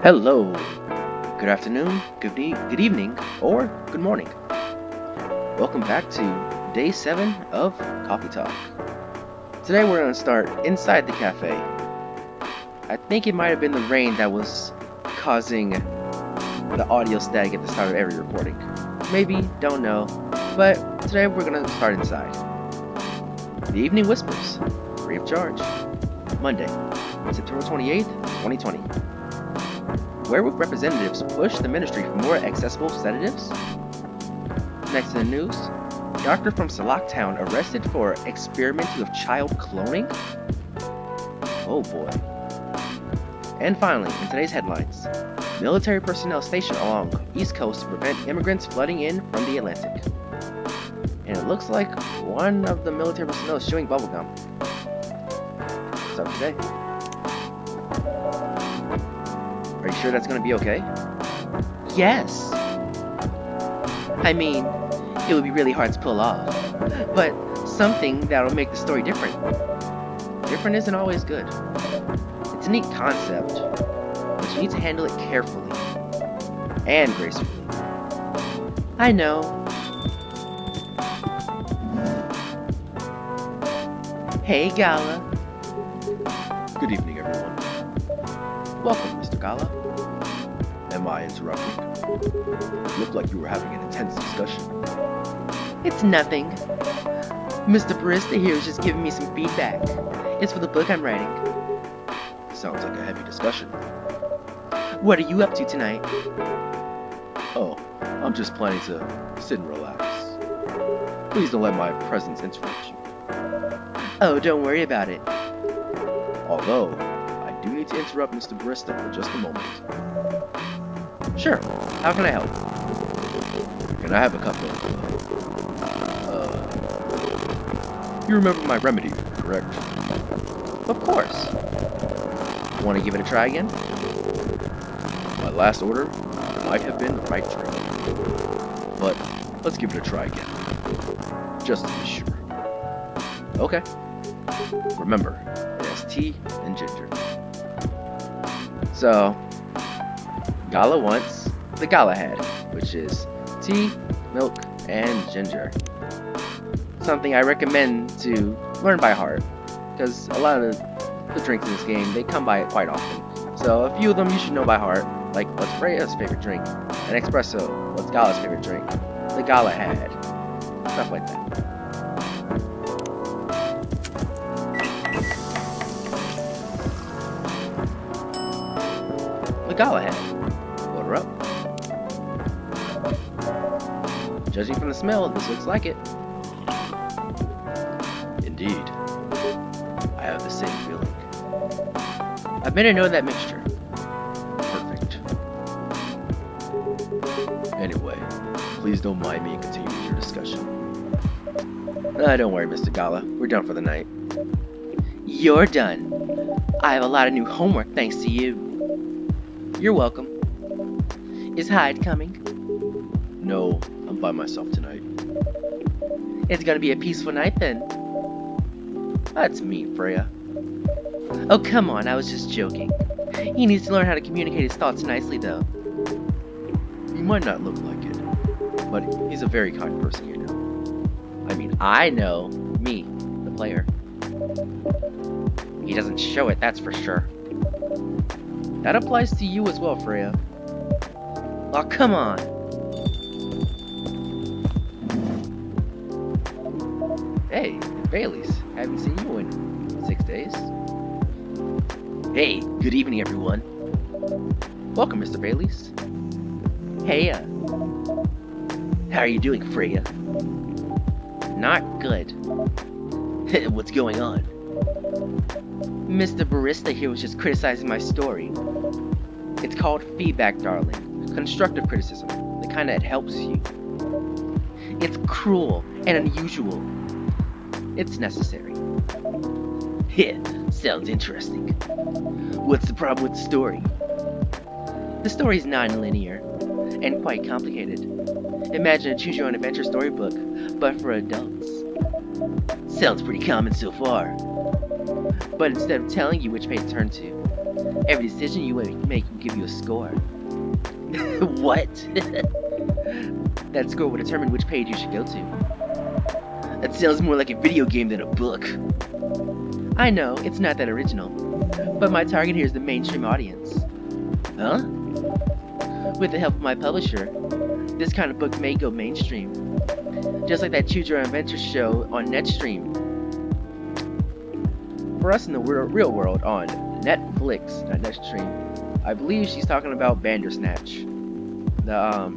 Hello, good afternoon, good evening, or good morning. Welcome back to day 7 of Coffee Talk. Today we're going to start inside the cafe. I think it might have been the rain that was causing the audio static at the start of every recording. Maybe, don't know, but today we're going to start inside. The Evening Whispers, free of charge, Monday, September 28th, 2020. Werewolf representatives push the ministry for more accessible sedatives. Next in the news, doctor from Salak Town arrested for experimenting with child cloning. Oh boy. And finally, in today's headlines, military personnel stationed along East Coast to prevent immigrants flooding in from the Atlantic. And it looks like one of the military personnel is chewing bubblegum. What's up today? Are you sure that's going to be okay? Yes. I mean, it would be really hard to pull off, but something that'll make the story different. Different isn't always good. It's a neat concept, but you need to handle it carefully and gracefully. I know. Hey, Gala. Good evening, everyone. Welcome, Mr. Gala. Am I interrupting? It looked like you were having an intense discussion. It's nothing. Mr. Barista here is just giving me some feedback. It's for the book I'm writing. Sounds like a heavy discussion. What are you up to tonight? Oh, I'm just planning to sit and relax. Please don't let my presence interrupt you. Oh, don't worry about it. Although, I do need to interrupt Mr. Barista for just a moment. Sure. How can I help? Can I have a cup of... You remember my remedy, correct? Of course. Want to give it a try again? My last order might have been the right drink. But let's give it a try again. Just to be sure. Okay. Remember, it has tea and ginger. So, Gala wants the Galahad, which is tea, milk, and ginger. Something I recommend to learn by heart, because a lot of the drinks in this game, they come by it quite often. So a few of them you should know by heart, like what's Freya's favorite drink, an espresso, what's Gala's favorite drink, the Galahad, stuff like that. The Galahad. Order up. Judging from the smell, this looks like it. Indeed. I have the same feeling. I've made a note of that mixture. Perfect. Anyway, please don't mind me and continue with your discussion. Don't worry, Mr. Gala. We're done for the night. You're done. I have a lot of new homework thanks to you. You're welcome. Is Hyde coming? No, I'm by myself tonight. It's gonna be a peaceful night then. That's mean, Freya. Oh, come on, I was just joking. He needs to learn how to communicate his thoughts nicely, though. He might not look like it, but he's a very kind person, you know. I mean, I know. Me, the player. He doesn't show it, that's for sure. That applies to you as well, Freya. Oh, come on. Hey, it's Bailey's. Haven't seen you in 6 days. Hey, good evening, everyone. Welcome, Mr. Bailey's. Hey, how are you doing, Freya? Not good. What's going on? Mr. Barista here was just criticizing my story. It's called feedback, darling. Constructive criticism. The kind that helps you. It's cruel and unusual. It's necessary. Sounds interesting. What's the problem with the story? The story is non-linear and quite complicated. Imagine a choose-your-own-adventure storybook, but for adults. Sounds pretty common so far. But instead of telling you which page to turn to, Every decision you make will give you a score. What? That score will determine which page you should go to. That sounds more like a video game than a book. I know, it's not that original, but my target here is the mainstream audience. Huh? With the help of my publisher, this kind of book may go mainstream. Just like that Choose Your Own Adventure show on Netstream. For us in the real world on Netflix, not Netstream, I believe she's talking about Bandersnatch. The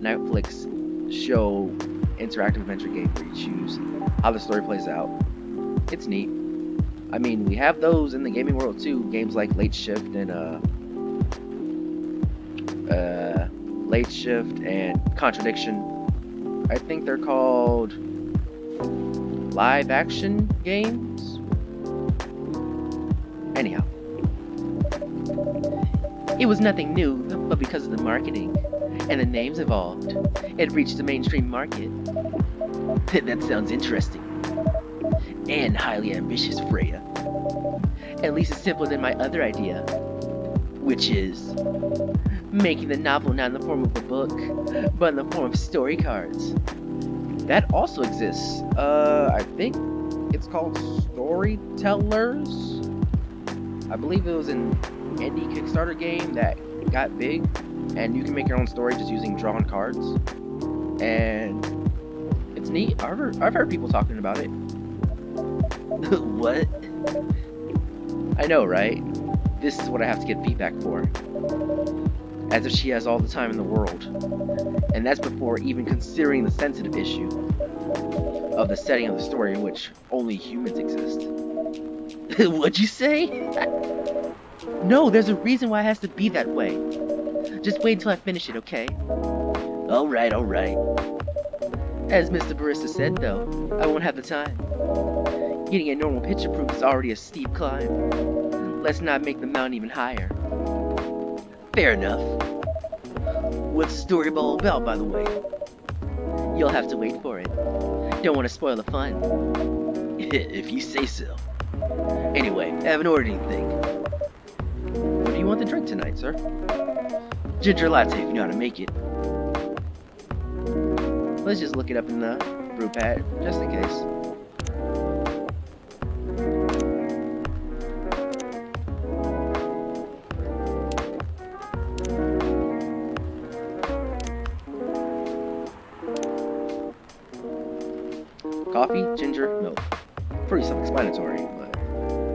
Netflix show interactive adventure game where you choose how the story plays out. It's neat. I mean, we have those in the gaming world too. Games like Late Shift and Contradiction. I think they're called live action games. Anyhow, it was nothing new, but because of the marketing and the names evolved, it reached the mainstream market. That sounds interesting and highly ambitious, Freya. At least it's simpler than my other idea, which is making the novel not in the form of a book, but in the form of story cards. That also exists. I think it's called Storytellers. I believe it was an indie Kickstarter game that got big, and you can make your own story just using drawn cards. And it's neat. I've heard people talking about it. What? I know, right? This is what I have to get feedback for. As if she has all the time in the world. And that's before even considering the sensitive issue of the setting of the story in which only humans exist. What'd you say? No, there's a reason why it has to be that way. Just wait until I finish it, okay? Alright. As Mr. Barista said, though, I won't have the time. Getting a normal picture proof is already a steep climb. Let's not make the mountain even higher. Fair enough. What's the story all about, by the way? You'll have to wait for it. Don't want to spoil the fun. If you say so. Anyway, I haven't ordered anything. What do you want to drink tonight, sir? Ginger latte, if you know how to make it. Let's just look it up in the brew pad, just in case. Coffee, ginger, milk. Pretty self-explanatory, but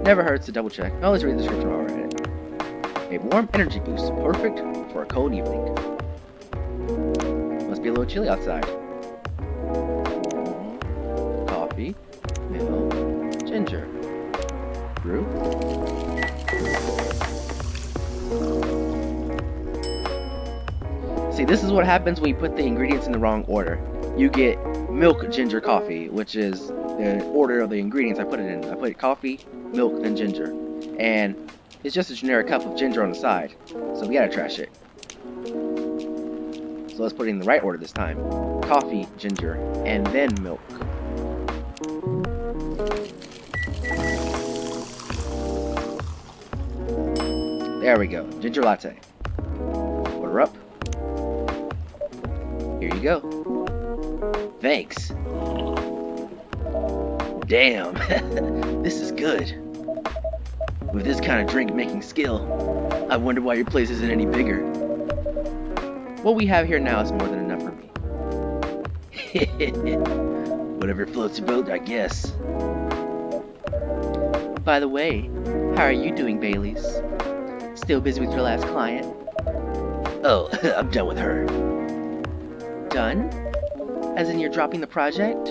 never hurts to double check. Now let's read the description while we're at it. A warm energy boost, perfect for a cold evening. Must be a little chilly outside. Coffee, milk, ginger. Brew. See, this is what happens when you put the ingredients in the wrong order. You get milk, ginger, coffee, which is the order of the ingredients I put it in. I put coffee, milk, then ginger. And it's just a generic cup of ginger on the side. So we gotta trash it. So let's put it in the right order this time. Coffee, ginger, and then milk. There we go. Ginger latte. Order up. Here you go. Thanks. Damn, this is good. With this kind of drink-making skill, I wonder why your place isn't any bigger. What we have here now is more than enough for me. Whatever floats your boat, I guess. By the way, how are you doing, Baileys? Still busy with your last client? Oh, I'm done with her. Done? As in you're dropping the project?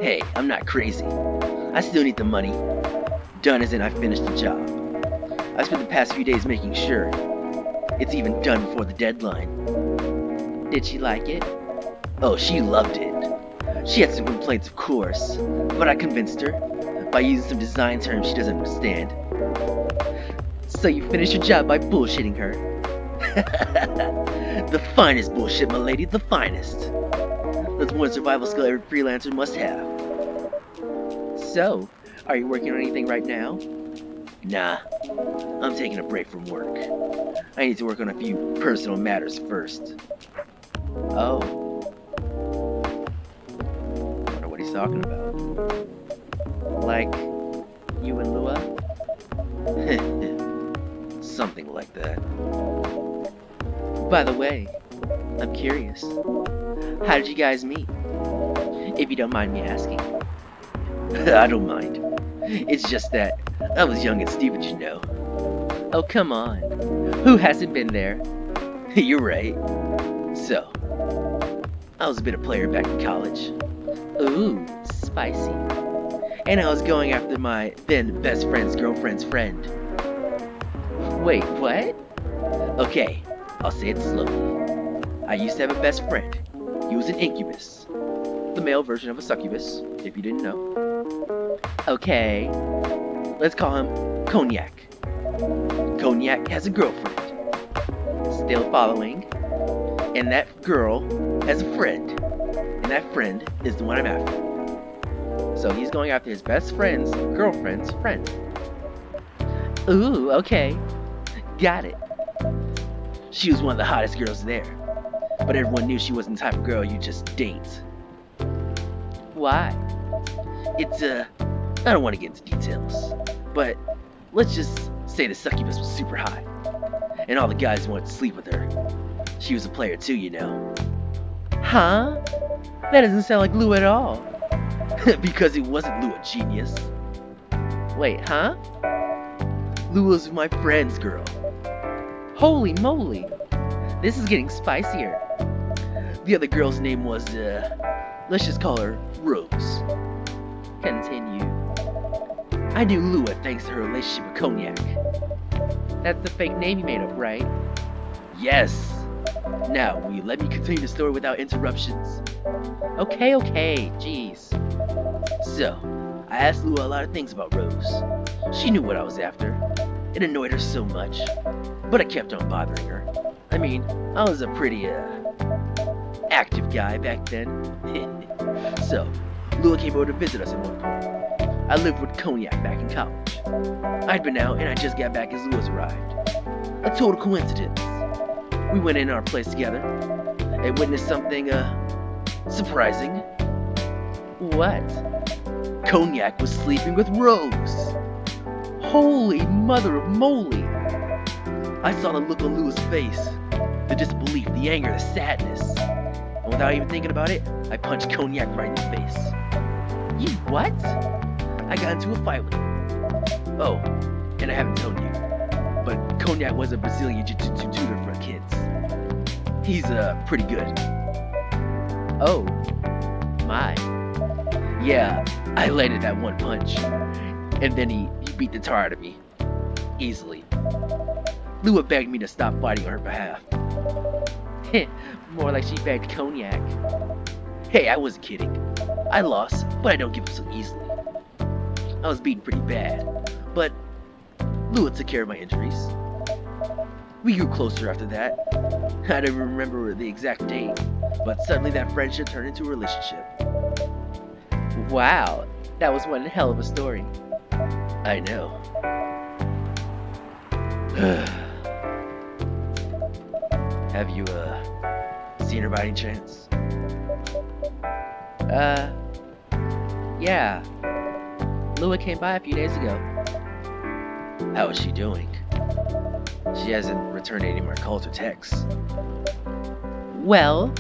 Hey, I'm not crazy. I still need the money. Done as in I finished the job. I spent the past few days making sure it's even done before the deadline. Did she like it? Oh, she loved it. She had some complaints, of course, but I convinced her by using some design terms she doesn't understand. So you finished your job by bullshitting her. The finest bullshit, my lady, the finest. That's one survival skill every freelancer must have. So, Are you working on anything right now? Nah, I'm taking a break from work. I need to work on a few personal matters first. Oh, wonder what he's talking about. Like, you and Lua? Something like that. By the way, I'm curious. How did you guys meet? If you don't mind me asking. I don't mind. It's just that I was young and stupid, you know. Oh, come on. Who hasn't been there? You're right. So, I was a bit of a player back in college. Ooh, spicy. And I was going after my then best friend's girlfriend's friend. Wait, what? Okay, I'll say it slowly. I used to have a best friend. He was an incubus. The male version of a succubus, if you didn't know. Okay, let's call him Cognac. Cognac has a girlfriend. Still following. And that girl has a friend. And that friend is the one I'm after. So he's going after his best friend's girlfriend's friend. Ooh, okay. Got it. She was one of the hottest girls there. But everyone knew she wasn't the type of girl you just date. Why? It's, I don't want to get into details. But let's just say the succubus was super hot. And all the guys wanted to sleep with her. She was a player too, you know. Huh? That doesn't sound like Lou at all. Because it wasn't Lou, a genius. Wait, huh? Lou was my friend's girl. Holy moly. This is getting spicier. The other girl's name was, let's just call her Rose. Continue. I knew Lua thanks to her relationship with Cognac. That's the fake name you made up, right? Yes. Now, will you let me continue the story without interruptions? Okay, jeez. So, I asked Lua a lot of things about Rose. She knew what I was after. It annoyed her so much, but I kept on bothering her. I mean, I was a pretty, active guy back then. So, Lua came over to visit us at one point. I lived with Cognac back in college. I'd been out and I just got back as Lua's arrived. A total coincidence. We went in our place together and witnessed something, surprising. What? Cognac was sleeping with Rose. Holy mother of moly. I saw the look on Lua's face. The disbelief, the anger, the sadness. And without even thinking about it, I punched Cognac right in the face. You what? I got into a fight with him. Oh, and I haven't told you, but Cognac was a Brazilian jiu-jitsu tutor for kids. He's, pretty good. Oh, my. Yeah, I landed that one punch, and then he beat the tar out of me. Easily. Lua begged me to stop fighting on her behalf. More like she begged Cognac. Hey, I wasn't kidding. I lost, but I don't give up so easily. I was beaten pretty bad, but Lua took care of my injuries. We grew closer after that. I don't remember the exact date, but suddenly that friendship turned into a relationship. Wow, that was one hell of a story. I know. Have you, seen her by any chance? Yeah. Lua came by a few days ago. How is she doing? She hasn't returned any more calls or texts. Well,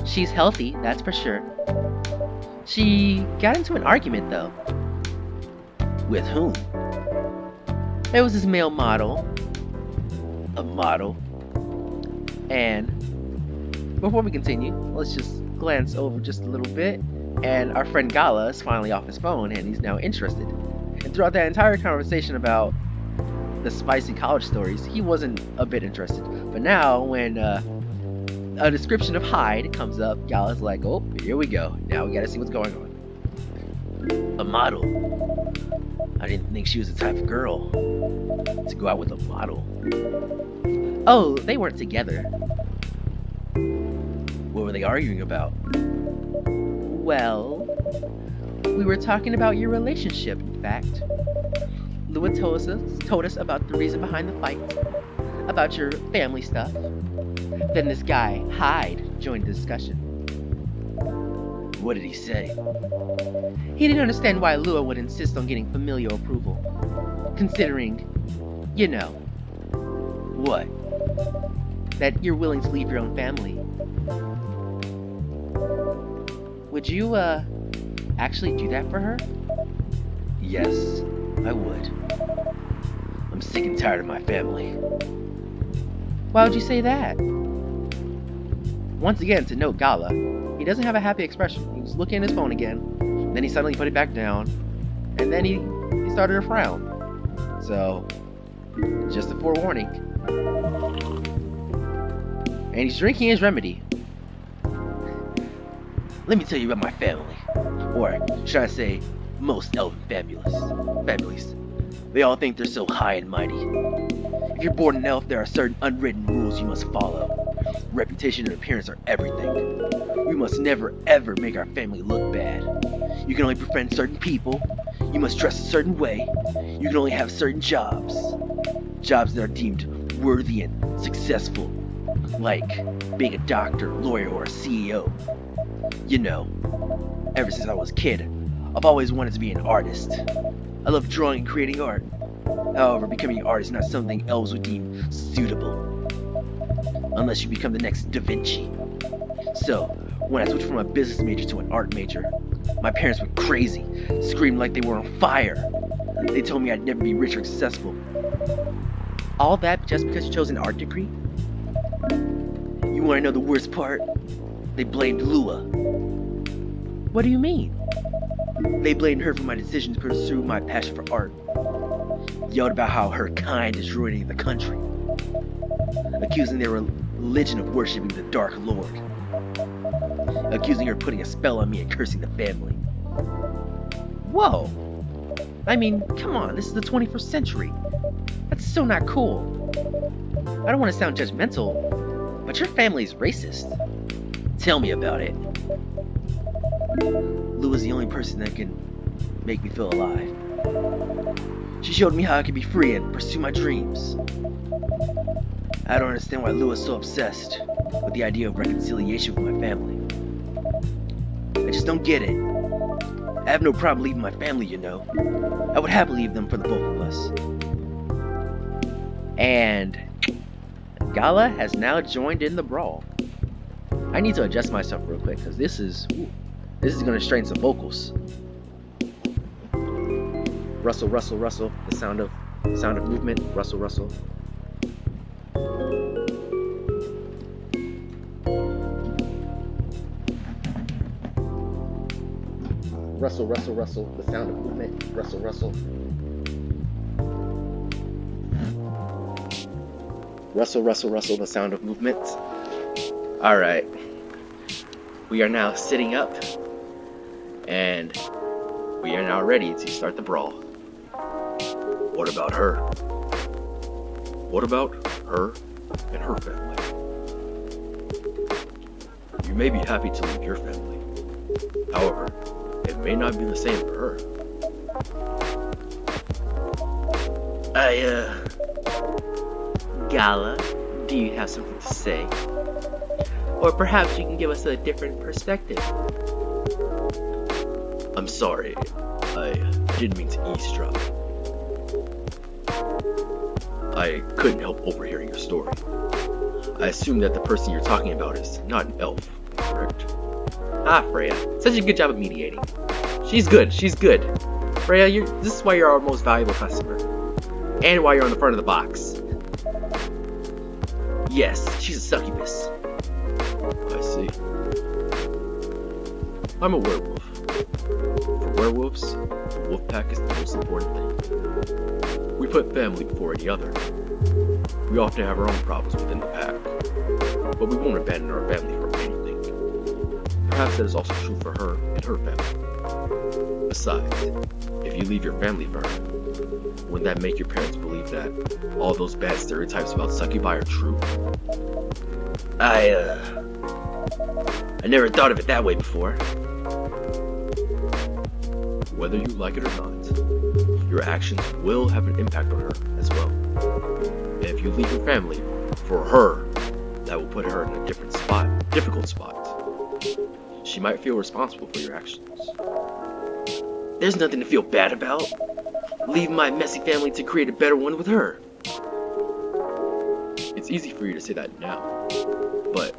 she's healthy, that's for sure. She got into an argument, though. With whom? There was this male model. A model. And before we continue, let's just glance over just a little bit. And our friend Gala is finally off his phone and he's now interested. And throughout that entire conversation about the spicy college stories, he wasn't a bit interested. But now when a description of Hyde comes up, Gala's like, oh, here we go. Now we gotta see what's going on. A model. I didn't think she was the type of girl to go out with a model. Oh, they weren't together. What were they arguing about? Well, We were talking about your relationship, in fact. Lua told us about the reason behind the fight, about your family stuff. Then this guy, Hyde, joined the discussion. What did he say? He didn't understand why Lua would insist on getting familial approval, considering, you know, What? that you're willing to leave your own family. Would you, actually do that for her? Yes, I would. I'm sick and tired of my family. Why would you say that? Once again, to note Gala, he doesn't have a happy expression. He was looking at his phone again, then he suddenly put it back down, and then he started to frown. So, just a forewarning. And he's drinking his remedy. Let me tell you about my family. Or should I say, most elven families. They all think they're so high and mighty. If you're born an elf, there are certain unwritten rules you must follow. Reputation and appearance are everything. We must never ever make our family look bad. You can only befriend certain people. You must dress a certain way. You can only have certain jobs. Jobs that are deemed worthy and successful. Like being a doctor, lawyer, or a CEO. You know, ever since I was a kid, I've always wanted to be an artist. I love drawing and creating art. However, becoming an artist is not something elves would deem suitable. Unless you become the next Da Vinci. So, when I switched from a business major to an art major, my parents went crazy, screamed like they were on fire. They told me I'd never be rich or successful. All that just because you chose an art degree? You want to know the worst part? They blamed Lua. What do you mean? They blamed her for my decision to pursue my passion for art. Yelled about how her kind is ruining the country. Accusing their religion of worshipping the Dark Lord. Accusing her of putting a spell on me and cursing the family. Whoa! I mean, come on, this is the 21st century. That's so not cool. I don't want to sound judgmental, but your family's racist. Tell me about it. Lua's the only person that can make me feel alive. She showed me how I could be free and pursue my dreams. I don't understand why Lua's so obsessed with the idea of reconciliation with my family. I just don't get it. I have no problem leaving my family, you know. I would happily leave them for the both of us. And Gala has now joined in the brawl. I need to adjust myself real quick because this is going to strain some vocals. Rustle, rustle, rustle. The sound of movement. Rustle, rustle. Rustle, rustle, rustle. The sound of movement. Rustle, rustle. Rustle, rustle, rustle. The sound of movement. All right. We are now sitting up, and we are now ready to start the brawl. What about her? What about her and her family? You may be happy to leave your family. However, it may not be the same for her. Gala, do you have something to say? Or perhaps you can give us a different perspective. I'm sorry. I didn't mean to eavesdrop. I couldn't help overhearing your story. I assume that the person you're talking about is not an elf, correct? Ah, Freya. Such a good job of mediating. She's good. Freya, this is why you're our most valuable customer. And why you're on the front of the box. Yes, she's a succubus. I see. I'm a werewolf. For werewolves, the wolf pack is the most important thing. We put family before any other. We often have our own problems within the pack, but we won't abandon our family for anything. Perhaps that is also true for her and her family. Besides, if you leave your family for her, wouldn't that make your parents believe that all those bad stereotypes about succubi are true? I never thought of it that way before. whether you like it or not, your actions will have an impact on her as well. And if you leave your family for her, that will put her in a difficult spot. She might feel responsible for your actions. There's nothing to feel bad about. Leave my messy family to create a better one with her. It's easy for you to say that now, but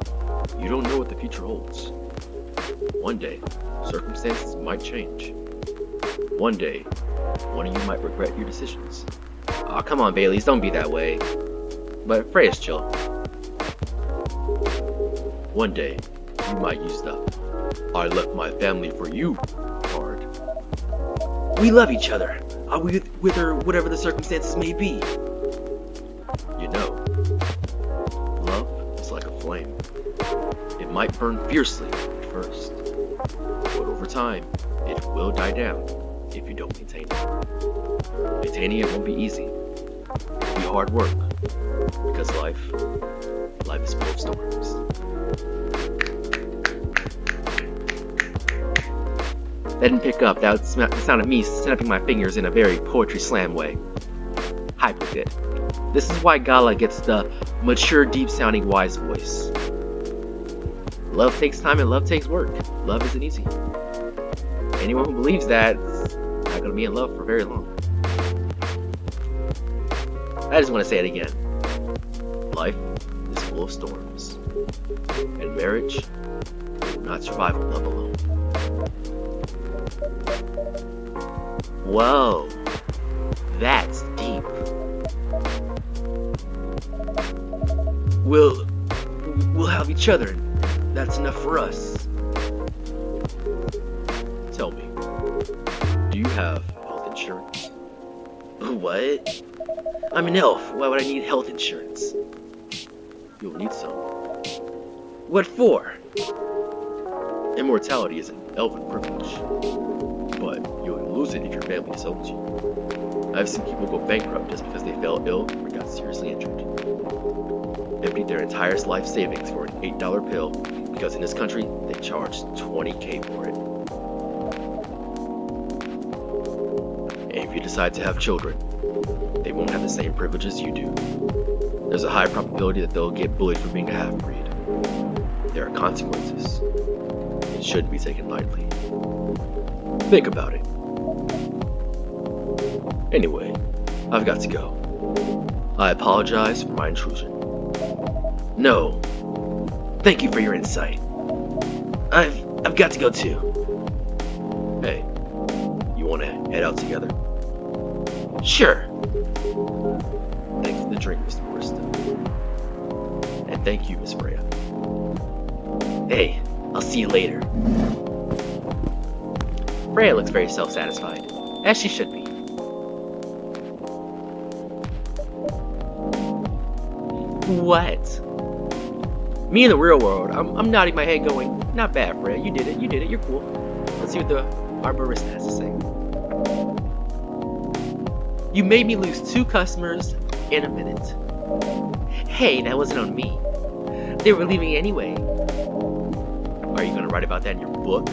you don't know what the future holds. One day, circumstances might change. One day, one of you might regret your decisions. Aw, come on, Baileys, don't be that way. But Freya's chill. One day, you might use the "I left my family for you" card. We love each other. I'll be with her whatever the circumstances may be. You know, love is like a flame. It might burn fiercely at first, but over time, it will die down if you don't maintain it. Maintaining it won't be easy. It'll be hard work, because life is full of storms. That didn't pick up. That was the sound of me snapping my fingers in a very poetry slam way. Hyper did. This is why Gala gets the mature, deep-sounding, wise voice. Love takes time and love takes work. Love isn't easy. Anyone who believes that's not going to be in love for very long. I just want to say it again. Life is full of storms, and marriage will not survive with love alone. Whoa, that's deep. We'll have each other. That's enough for us. Tell me, do you have health insurance? What? I'm an elf. Why would I need health insurance? You'll need some. What for? Immortality is an elven privilege, but you'll lose it if your family disowns you. I've seen people go bankrupt just because they fell ill or got seriously injured. Emptied their entire life savings for an $8 pill because in this country they charge $20,000 for it. And if you decide to have children, they won't have the same privileges you do. There's a high probability that they'll get bullied for being a half-breed. There are consequences. It shouldn't be taken lightly. Think about it. Anyway, I've got to go. I apologize for my intrusion. No. Thank you for your insight. I've got to go too. Hey, you want to head out together? Sure. Thanks for the drink, Mr. Barista. And thank you, Miss Freya. Hey, I'll see you later. Freya looks very self-satisfied, as she should be. What? Me in the real world, I'm nodding my head going, not bad, Freya, you did it, you're cool. Let's see what our barista has to say. You made me lose 2 customers in a minute. Hey, that wasn't on me. They were leaving anyway. Are you gonna write about that in your book?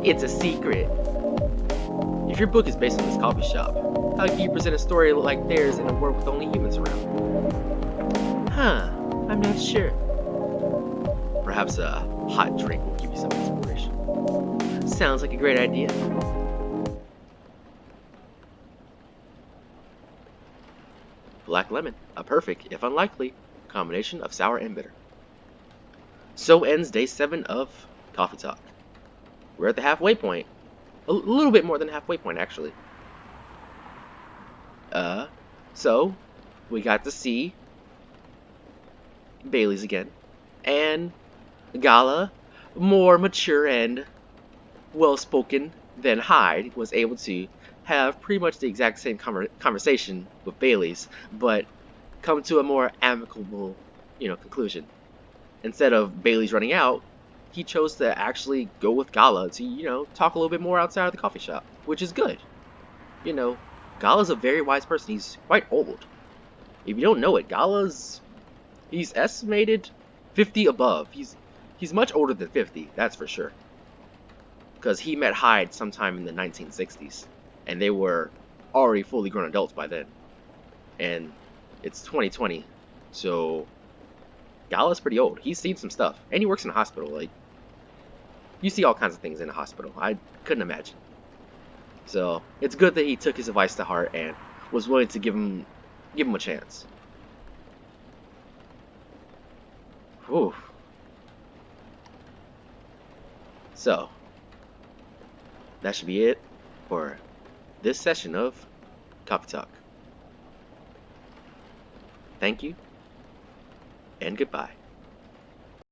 It's a secret. If your book is based on this coffee shop, how can you present a story like theirs in a world with only humans around? Huh, I'm not sure. Perhaps a hot drink will give you some inspiration. Sounds like a great idea. Black lemon, a perfect, if unlikely, combination of sour and bitter. So ends day 7 of Coffee Talk. We're at the halfway point. A little bit more than halfway point, actually. So we got to see Bailey's again, and Gala, more mature and well-spoken than Hyde, was able to have pretty much the exact same conversation with Bailey's, but come to a more amicable, conclusion. Instead of Bailey's running out, he chose to actually go with Gala to, talk a little bit more outside of the coffee shop, which is good. Gala's a very wise person. He's quite old. If you don't know it, he's estimated 50 above. He's much older than 50, that's for sure. because he met Hyde sometime in the 1960s, and they were already fully grown adults by then. And it's 2020, so Gala's pretty old. He's seen some stuff, and he works in a hospital. Like, you see all kinds of things in a hospital. I couldn't imagine. So it's good that he took his advice to heart and was willing to give him a chance. Whew. So that should be it for this session of Coffee Talk. Thank you, and goodbye.